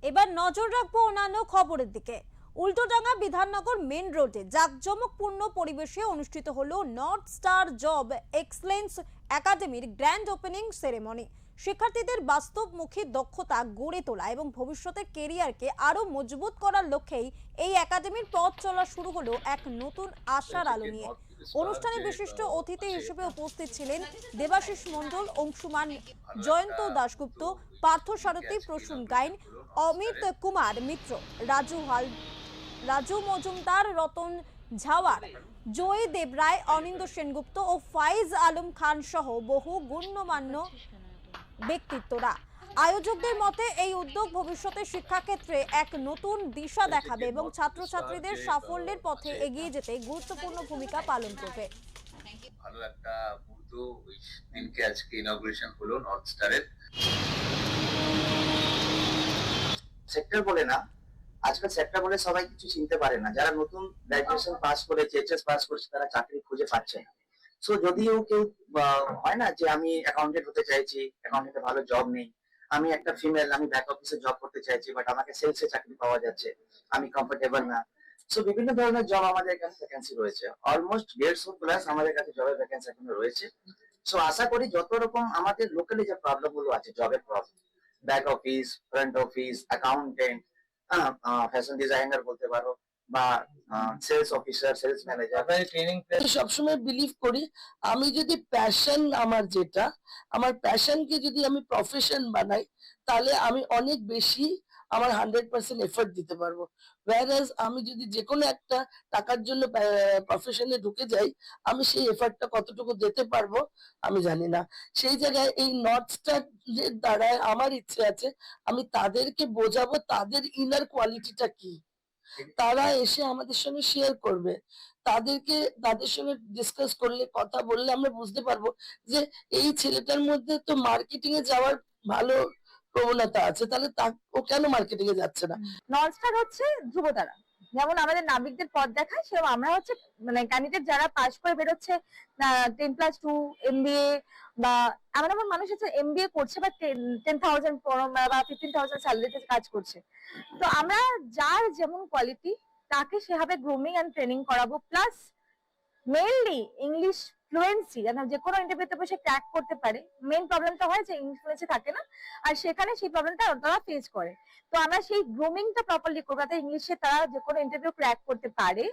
এবার নজর রাখবো অন্যান্য খবরের দিকে। উল্টোডাঙ্গা বিধাননগর মেন রোডে জাঁকজমকপূর্ণ পরিবেশে অনুষ্ঠিত হলো নর্থ স্টার জব এক্সেলেন্স একাডেমির গ্র্যান্ড ওপেনিং সেরেমনি। শিক্ষার্থীদের বাস্তবমুখী দক্ষতা গড়ে তোলা এবং ভবিষ্যতের কেরিয়ারকে আরো মজবুত করার লক্ষ্যেই এই একাডেমির পথ চলা শুরু হলো এক নতুন আশার আলো নিয়ে। অনুষ্ঠানে বিশিষ্ট অতিথি হিসেবে উপস্থিত ছিলেন দেবাশিস মণ্ডল, অংশুমান, জয়ন্ত দাশগুপ্ত, পার্থসারথী, প্রসূন গাইন, অমিত কুমার মিত্র, রাজু মজুমদার, রতন ঝাওয়ার, জয় দেবরায়, অনিন্দ সেনগুপ্ত ও ফাইজ আলম খান সহ বহু গণ্যমান্য ব্যক্তিত্বরা। আয়োজকদের মতে এই উদ্যোগ ভবিষ্যতে শিক্ষাক্ষেত্রে এক নতুন দিশা দেখাবে এবং ছাত্রছাত্রীদের সাফল্যের পথে এগিয়ে যেতে গুরুত্বপূর্ণ ভূমিকা পালন করবে। ভালো একটা মুহূর্ত ওই দিনকে আজকে ইনঅগ্রেশন হলো নর্থ স্টারের। সেক্টর বলে না, আজকাল সেক্টর বলে সবাই কিছু চিনতে পারে না। যারা নতুন গ্রাজুয়েশন পাস করেছে, এইচএস পাস করেছে, তারা চাকরি খুঁজে পাচ্ছে না। সো যদিও কেউ হয় না যে আমি অ্যাকাউন্টেন্ট হতে চাইছি, অ্যাকাউন্টেন্টে ভালো জব নেই, আমি একটা ফিমেল, আমি ব্যাক অফিসে জব করতে চাইছি, বাট আমাকে সেলসে চাকরি পাওয়া যাচ্ছে, আমি কমফোর্টেবল না। সো বিভিন্ন ধরনের জব আমাদের কাছে ভ্যাকেন্সি রয়েছে, অলমোস্ট 150 প্লাস আমাদের কাছে জবের ভ্যাকেন্সি এখনো রয়েছে। সো আশা করি যত রকম আমাদের লোকালি যে প্রবলেম গুলো আছে, জবের problem, back office, front office, accountant, fashion designer বলতে পারো, বা sales officer, sales manager, training. সবসময় বিলিভ করি আমি যদি প্যাশন, আমার প্যাশনকে যদি আমি প্রফেশন বানাই, তাহলে আমি অনেক বেশি আমার 100% এফর্ট দিতে পারবো। ওয়ারাজ আমি যদি যে কোনো একটা টাকার জন্য প্রফেশনে ঢুকে যাই, আমি সেই এফর্টটা কতটুকু দিতে পারবো আমি জানি না। সেই জায়গায় এই নর্থ স্টার দ্বারা আমার ইচ্ছে আছে আমি তাদেরকে বোঝাবো তাদের ইনার কোয়ালিটিটা কি, তারা এসে আমাদের সঙ্গে শেয়ার করবে। তাদের সঙ্গে ডিসকাস করলে, কথা বললে আমরা বুঝতে পারবো যে এই ছেলেটার মধ্যে তো মার্কেটিং এ যাওয়ার ভালো প্রবণতা আছে, তাহলে ও কেন মার্কেটিং এ যাচ্ছে না। নর্থ স্টার হচ্ছে ধ্রুবতারা, যেমন আমাদের নাবিকদের পথ দেখায়, সেরকম আমরা হচ্ছে মানে ক্যান্ডিডেট যারা পাস করে বেরোচ্ছে 10+2 এমবিএ, বা এমন এমন মানুষ আছে এমবিএ করছে বা 10,000 বা 15,000 স্যালারিতে কাজ করছে। তো আমরা যার যেমন কোয়ালিটি তাকে সেভাবে গ্রুমিং এন্ড ট্রেনিং করাবো, প্লাস মেইনলি ইংলিশ ফ্লুয়েন্সি যেন যে কোনো ইন্টারভিউতে বসে ক্র্যাক করতে পারে। মেইন প্রবলেমটা হয় যে ইংলিশ ফ্লুয়েন্সি থাকে না, আর সেখানে সেই প্রবলেমটা তারা ফেস করে। তো আমরা সেই গ্রুমিংটা প্রপারলি করবো যাতে ইংলিশে তারা যে কোনো ইন্টারভিউ ক্র্যাক করতে পারে।